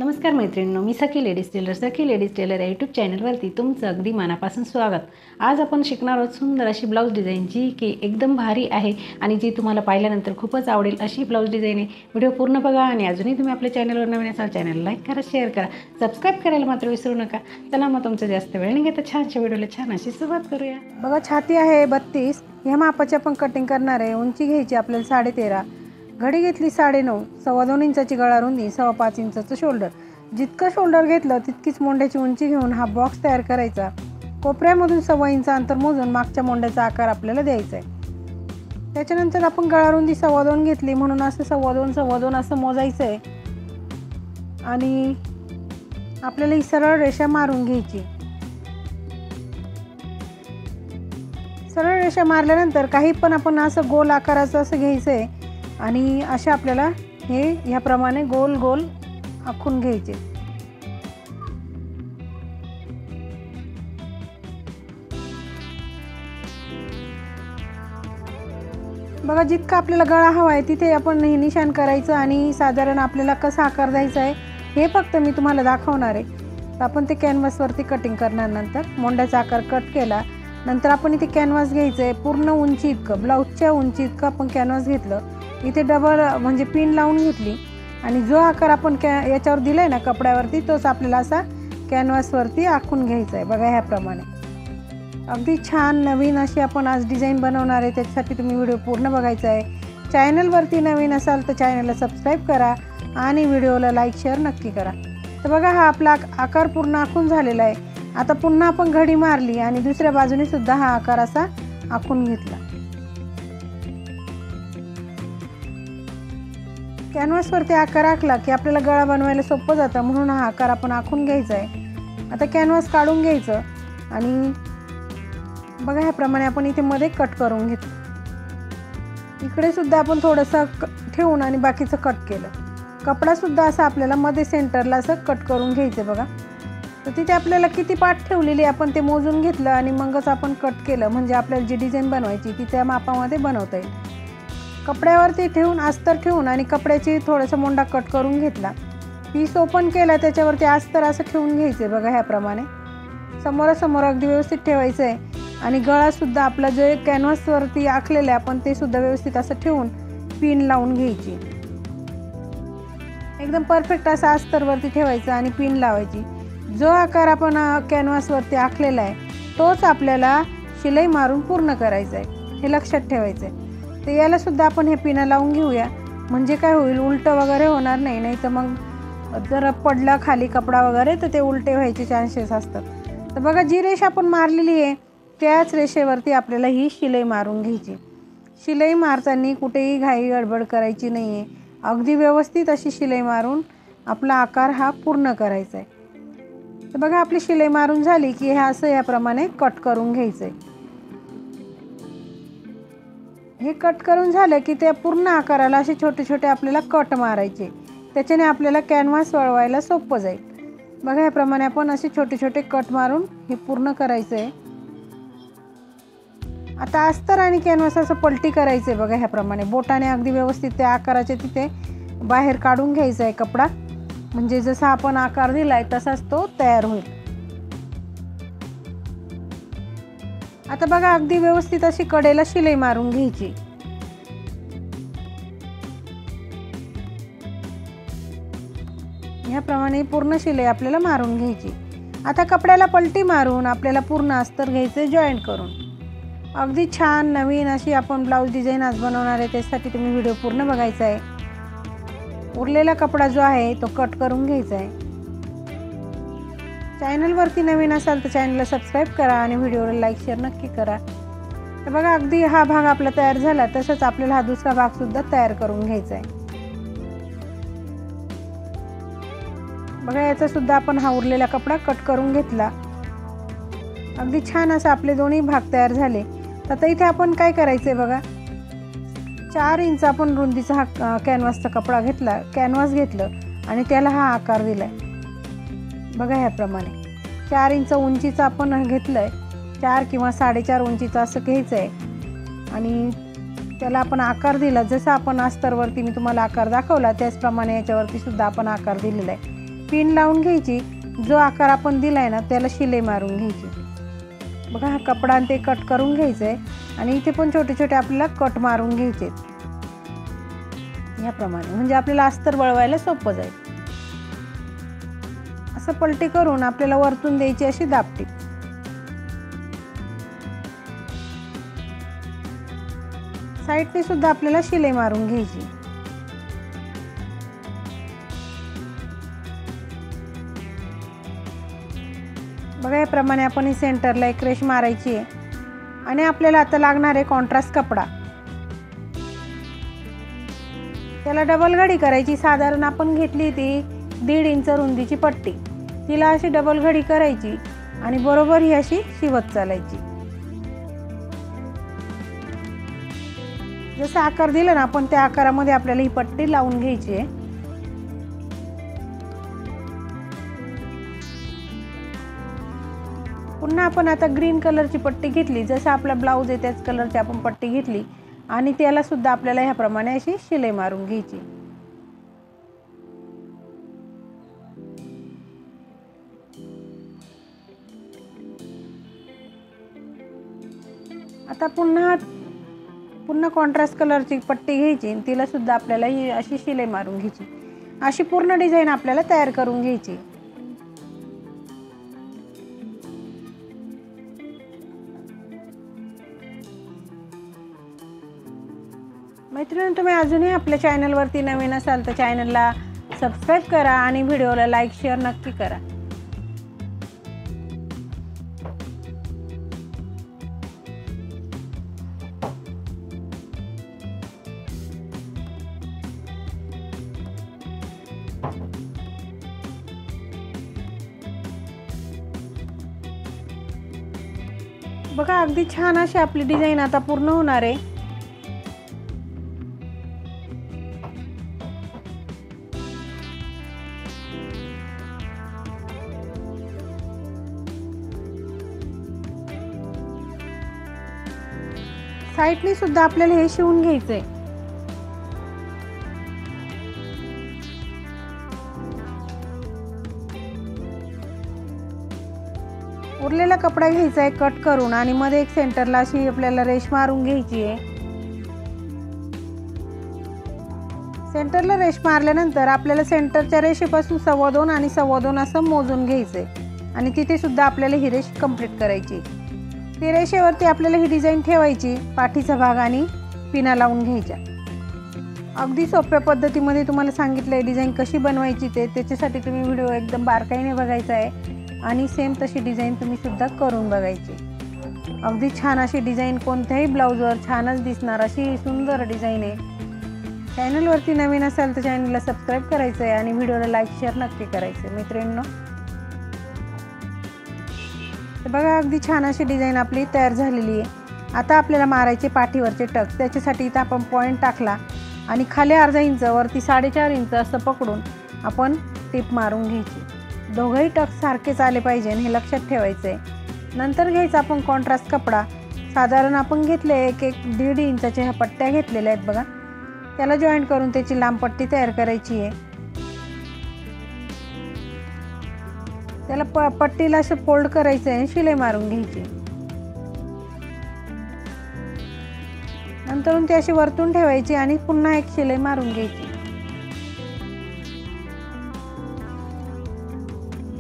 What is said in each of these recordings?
नमस्कार मैत्रिणींनो, मी सखी ladies tailor या यूट्यूब चॅनलवरती तुमचं अगदी मनापासून स्वागत। आज आपण शिकणार आहोत सुंदर अशी ब्लाऊज डिझाईन जी की एकदम भारी आहे आणि जी तुम्हाला पाहिल्यानंतर खूपच आवडेल अशी ब्लाऊज डिझाईन आहे। व्हिडिओ पूर्ण बघा आणि अजूनही तुम्ही आपल्या चॅनलवर नवीन असाल चॅनल लाईक करा, शेअर करा, सबस्क्राईब करायला मात्र विसरू नका। चला मग तुमचं जास्त वेळ नाही घेता छानशा व्हिडिओला छान अशी सुरुवात करूया। बघा, छाती आहे 32, ह्या मापाची आपण कटिंग करणार आहे। उंची घ्यायची आपल्याला 13.5, घडी घेतली 9.5, 2.25 इंचाची गळा रुंदी, 5.25 इंचाचं शोल्डर। जितकं शोल्डर घेतलं तितकीच मोंड्याची उंची घेऊन हा बॉक्स तयार करायचा। कोपऱ्यामधून 1.25 इंच अंतर मोजून मागच्या मोंड्याचा आकार आपल्याला द्यायचा आहे। त्याच्यानंतर आपण गळा रुंदी 2.25 घेतली म्हणून असं 2.25 असं मोजायचं आहे आणि आपल्याला ही सरळ रेषा मारून घ्यायची। सरळ रेषा मारल्यानंतर काही पण आपण असं गोल आकाराचं असं घ्यायचं आहे आणि अशा आपल्याला हे ह्याप्रमाणे गोल गोल आखून घ्यायचे। बघा, जितका आपल्याला गळा हवा आहे तिथे आपण हे निशाण करायचं आणि साधारण आपल्याला कसा आकार द्यायचा आहे हे फक्त मी तुम्हाला दाखवणार आहे। तर आपण ते कॅनव्हासवरती कटिंग करणार। नंतर मोंड्याचा आकार कट केला नंतर आपण इथे कॅनव्हास घ्यायचं आहे पूर्ण उंची इतकं, ब्लाऊजच्या उंची इतकं आपण कॅनव्हास घेतलं। इथे डबल म्हणजे पिन लावून घेतली आणि जो आकार आपण याच्यावर दिलाय ना कपड्यावरती तोच आपल्याला असा कॅनव्हासवरती आखून घ्यायचा आहे। बघा, ह्याप्रमाणे अगदी छान नवीन अशी आपण आज डिझाईन बनवणार आहे। त्याच्यासाठी तुम्ही व्हिडिओ पूर्ण बघायचा आहे। चॅनलवरती नवीन असाल तर चॅनलला सबस्क्राईब करा आणि व्हिडिओला लाईक शेअर नक्की करा। तर बघा, हा आपला आकार पूर्ण आखून झालेला आहे। आता पुन्हा आपण घडी मारली आणि दुसऱ्या बाजूने सुद्धा हा आकार असा आखून घेतला। कॅनव्हासवरती आकार आखला की आपल्याला गळा बनवायला सोपं जातं म्हणून हा आकार आपण आखून घ्यायचा आहे। आता कॅनव्हास काढून घ्यायचं आणि बघा ह्याप्रमाणे आपण इथे मध्ये कट करून घेतलं। इकडे सुद्धा आपण थोडंसं ठेवून आणि बाकीचं कट केलं। कपडा सुद्धा असा आपल्याला मध्ये सेंटरला असं कट करून घ्यायचं। बघा, तर तिथे आपल्याला किती पाठ ठेवलेली आपण ते मोजून घेतलं आणि मगच आपण कट केलं म्हणजे आपल्याला जी डिझाईन बनवायची ती त्या मापामध्ये बनवता येईल। कपड्यावरती ठेवून अस्तर ठेवून आणि कपड्याची थोडासा मोंडा कट करून घेतला। पीस ओपन केला त्याच्यावरती अस्तर असं ठेवून घ्यायचे। बघा, ह्याप्रमाणे समोरासमोर अगदी व्यवस्थित ठेवायचं आहे आणि गळा सुद्धा आपला जो कॅनव्हासवरती आखलेला आहे आपण ते सुद्धा व्यवस्थित असं ठेवून पिन लावून घ्यायची। एकदम परफेक्ट असा अस्तरवरती ठेवायचा आणि पिन लावायची। जो आकार आपण कॅनव्हासवरती आखलेला आहे तोच आपल्याला शिलाई मारून पूर्ण करायचा आहे, हे लक्षात ठेवायचं आहे। तर याला सुद्धा आपण हे पिना लावून घेऊया म्हणजे काय होईल, उलटं वगैरे होणार नाही, नाही तर मग जर पडला खाली कपडा वगैरे तर ते उलटे व्हायचे चान्सेस असतात। तर बघा, जी रेषा आपण मारलेली आहे त्याच रेषेवरती आपल्याला ही शिलाई मारून घ्यायची। शिलाई मारताना कुठेही घाई गडबड करायची नाही आहे, अगदी व्यवस्थित अशी शिलाई मारून आपला आकार हा पूर्ण करायचा आहे। तर बघा, आपली शिलाई मारून झाली की हे असं याप्रमाणे कट करून घ्यायचं आहे। हे कट करून झालं की त्या पूर्ण आकाराला असे छोटे छोटे आपल्याला कट मारायचे, त्याच्याने आपल्याला कॅनव्हास वळवायला सोपं जाईल। बघा, ह्याप्रमाणे आपण असे छोटे छोटे कट मारून हे पूर्ण करायचं आहे। आता अस्तर आणि कॅनव्हास असं पलटी करायचं आहे। बघा, ह्याप्रमाणे बोटाने अगदी व्यवस्थित त्या आकाराचे तिथे बाहेर काढून घ्यायचा आहे कपडा, म्हणजे जसा आपण आकार दिलाय तसाच तो तयार होईल। आता बघा, अगदी व्यवस्थित अशी कडेला शिलाई मारून घ्यायची। ह्याप्रमाणे पूर्ण शिलाई आपल्याला मारून घ्यायची। आता कपड्याला पलटी मारून आपल्याला पूर्ण अस्तर घ्यायचे जॉईंट करून। अगदी छान नवीन अशी आपण ब्लाऊज डिझाईन आज बनवणार आहे, त्यासाठी तुम्ही व्हिडिओ पूर्ण बघायचा आहे। उरलेला कपडा जो आहे तो कट करून घ्यायचा आहे। चॅनलवरती नवीन असाल तर चॅनलला सबस्क्राईब करा आणि व्हिडिओला लाईक शेअर नक्की करा। तर बघा, अगदी हा भाग आपला तयार झाला तसंच आपल्याला हा दुसरा भाग सुद्धा तयार करून घ्यायचा आहे। बघा, याचा सुद्धा आपण हा उरलेला कपडा कट करून घेतला। अगदी छान असं आपले दोन्ही भाग तयार झाले। आता इथे आपण काय करायचंय, बघा, 4 इंच आपण रुंदीचा हा कॅनव्हासचा कपडा घेतला, कॅनव्हास घेतलं आणि त्याला हा आकार दिलाय। बघा, ह्याप्रमाणे 4 इंच उंचीचा आपण घेतलंय, 4 किंवा 4.5 उंचीचा असं घ्यायचं आहे आणि त्याला आपण आकार दिला। जसा आपण अस्तरवरती मी तुम्हाला आकार दाखवला त्याचप्रमाणे याच्यावरती सुद्धा आपण आकार दिलेला आहे। पिन लावून घ्यायची, जो आकार आपण दिलाय ना त्याला शिलाई मारून घ्यायची। बघा हा कपडा आणि ते कट करून घ्यायचं आहे आणि इथे पण छोटे छोटे आपल्याला कट मारून घ्यायचे याप्रमाणे, म्हणजे आपल्याला अस्तर वळवायला सोपं जाईल। असं पलटी करून आपल्याला वरतून द्यायची अशी दाबटी। साईडने सुद्धा आपल्याला शिलाई मारून घ्यायची। बघा याप्रमाणे आपण ही सेंटरला एक रेष मारायची आहे आणि आपल्याला आता लागणार आहे कॉन्ट्रास्ट कपडा। त्याला डबल घडी करायची। साधारण आपण घेतली ती 1.5 इंच रुंदीची पट्टी, तिला अशी डबल घडी करायची आणि बरोबर ही अशी शिवत चालायची। जसा आकार दिला ना आपण त्या आकारामध्ये आपल्याला ही पट्टी लावून घ्यायची आहे। पुन्हा आपण आता ग्रीन कलरची पट्टी घेतली, जसा आपला ब्लाऊज आहे त्याच कलरची आपण पट्टी घेतली आणि त्याला सुद्धा आपल्याला ह्याप्रमाणे अशी शिलाई मारून घ्यायची। आता पुन्हा कॉन्ट्रास्ट कलरची पट्टी घ्यायची, तिला सुद्धा आपल्याला ही अशी शिलाई मारून घ्यायची। अशी पूर्ण डिझाइन आपल्याला तयार करून घ्यायची। मैत्रिणी, तुम्ही अजूनही आपल्या चॅनलवरती नवीन असाल तर चॅनलला सबस्क्राईब करा आणि व्हिडिओला लाईक शेअर नक्की करा। बघा अगदी छान अशी आपली डिझाइन आता पूर्ण होणार आहे। साईडनी सुद्धा आपल्याला हे शिवून घ्यायचंय। उरलेला कपडा घ्यायचा आहे कट करून आणि मध्ये एक सेंटरला अशी आपल्याला रेष मारून घ्यायची आहे। सेंटरला रेष मारल्यानंतर आपल्याला सेंटरच्या रेषेपासून 2.25 आणि 2.25 असं मोजून घ्यायचंय आणि तिथे सुद्धा आपल्याला ही रेष कंप्लीट करायची। ती रेषेवरती आपल्याला ही डिझाइन ठेवायची, पाठीचा भाग आणि पिना लावून घ्यायच्या। अगदी सोप्या पद्धतीमध्ये तुम्हाला सांगितलंय डिझाइन कशी बनवायची ते, त्याच्यासाठी तुम्ही व्हिडिओ एकदम बारकाईने बघायचा आहे आणि सेम तशी डिझाइन तुम्ही सुद्धा करून बघायची। अगदी छान अशी डिझाइन कोणत्याही ब्लाऊजवर छानच दिसणार अशी सुंदर डिझाइन आहे। चॅनलवरती नवीन असाल तर चॅनलला सबस्क्राईब करायचं आहे आणि व्हिडिओला लाईक शेअर नक्की करायचं आहे मित्रांनो। तर बघा अगदी छान अशी डिझाइन आपली तयार झालेली आहे। आता आपल्याला मारायचे पाठीवरचे टक्स, त्याच्यासाठी इथं आपण पॉईंट टाकला आणि खाली अर्धा इंच वरती 4.5 इंच असं पकडून आपण टिप मारून घ्यायची। दोघंही टक्स सारखेच आले पाहिजे हे लक्षात ठेवायचं आहे। नंतर घ्यायचा आपण कॉन्ट्रास्ट कपडा, साधारण आपण घेतले 1.5 इंचाच्या ह्या पट्ट्या घेतलेल्या आहेत बघा, त्याला जॉईंट करून त्याची लांब पट्टी तयार करायची आहे। त्याला पट्टीला असं फोल्ड करायचं आहे, शिलाई मारून घ्यायची। नंतरून ती अशी वरतून ठेवायची आणि पुन्हा एक शिलाई मारून घ्यायची।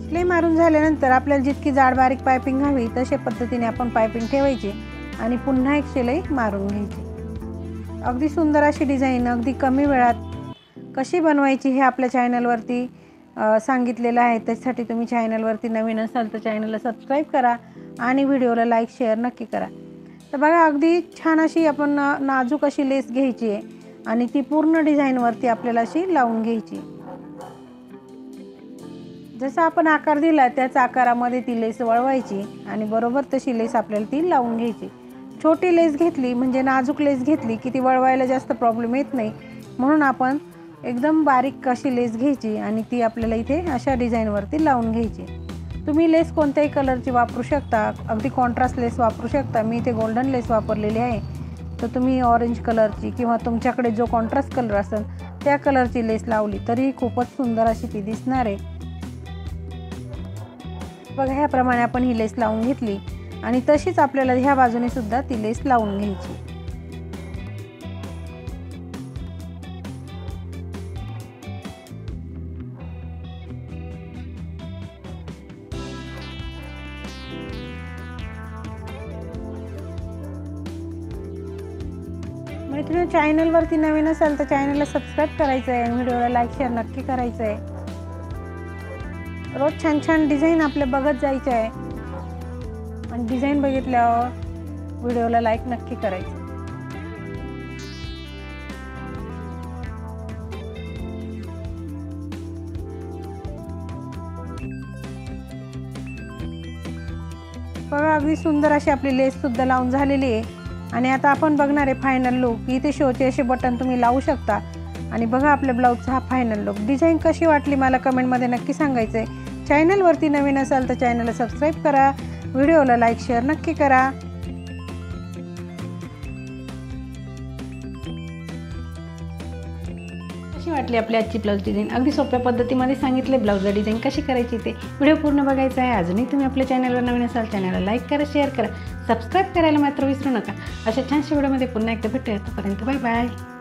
शिलाई मारून झाल्यानंतर आपल्याला जितकी जाड बारीक पायपिंग हवी तशा पद्धतीने आपण पायपिंग ठेवायची आणि पुन्हा एक शिलाई मारून घ्यायची। अगदी सुंदर अशी डिझाइन अगदी कमी वेळात कशी बनवायची हे आपल्या चॅनलवरती सांगितलेलं आहे। त्यासाठी तुम्ही चॅनलवरती नवीन असाल तर चॅनलला सबस्क्राईब करा आणि व्हिडिओला लाईक शेअर नक्की करा। तर बघा अगदी छान अशी आपण नाजूक अशी लेस घ्यायची आहे आणि ती पूर्ण डिझाइनवरती आपल्याला अशी लावून घ्यायची। जसा आपण आकार दिला त्याच आकारामध्ये ती लेस वळवायची आणि बरोबर तशी लेस आपल्याला ती लावून घ्यायची। छोटी लेस घेतली म्हणजे नाजूक लेस घेतली की ती वळवायला जास्त प्रॉब्लेम येत नाही, म्हणून आपण एकदम बारीक अशी लेस घ्यायची आणि ती आपल्याला इथे अशा डिझाइनवरती लावून घ्यायची। तुम्ही लेस कोणत्याही कलरची वापरू शकता, अगदी कॉन्ट्रास्ट लेस वापरू शकता। मी इथे गोल्डन लेस वापरलेली आहे, तर तुम्ही ऑरेंज कलरची किंवा तुमच्याकडे जो कॉन्ट्रास्ट कलर असेल त्या कलरची लेस लावली तरी खूपच सुंदर अशी ती दिसणार आहे। बघा ह्याप्रमाणे आपण ही लेस लावून घेतली आणि तशीच आपल्याला ह्या बाजूने सुद्धा ती लेस लावून घ्यायची. मैत्रिणी, चॅनलवरती नवीन असाल तर चॅनलला सबस्क्राईब करायचं आहे आणि व्हिडिओला लाईक शेअर नक्की करायचं आहे. रोज छान छान डिझाईन आपले बघत जायचे आहे आणि डिझाईन बघितल्यावर व्हिडिओला लाईक नक्की करायचं. बघा अगदी सुंदर अशी आपली लेस सुद्धा लावून झालेली आहे. आणि आता आपण बघणार आहे फायनल लुक. इथे शोचे असे बटन तुम्ही लावू शकता. आणि बघा आपल्या ब्लाऊजचा हा फायनल लुक. डिझाईन कशी वाटली मला कमेंटमध्ये नक्की सांगायचं आहे. चॅनलवरती नवीन असाल तर चॅनलला सबस्क्राईब करा, व्हिडिओला लाईक शेअर नक्की करा. कशी वाटली आपली आजची ब्लाऊज डिझाईन. अगदी सोप्या पद्धतीमध्ये सांगितले ब्लाऊजला डिझाईन कशी करायची ते. व्हिडिओ पूर्ण बघायचा आहे. अजूनही तुम्ही आपल्या चॅनलवर नवीन असाल चॅनलला लाईक करा, शेअर करा, सबस्क्राईब करायला मात्र विसरू नका. अशा छानशा व्हिडिओमध्ये पुन्हा एकदा भेटूया. तोपर्यंत बाय बाय.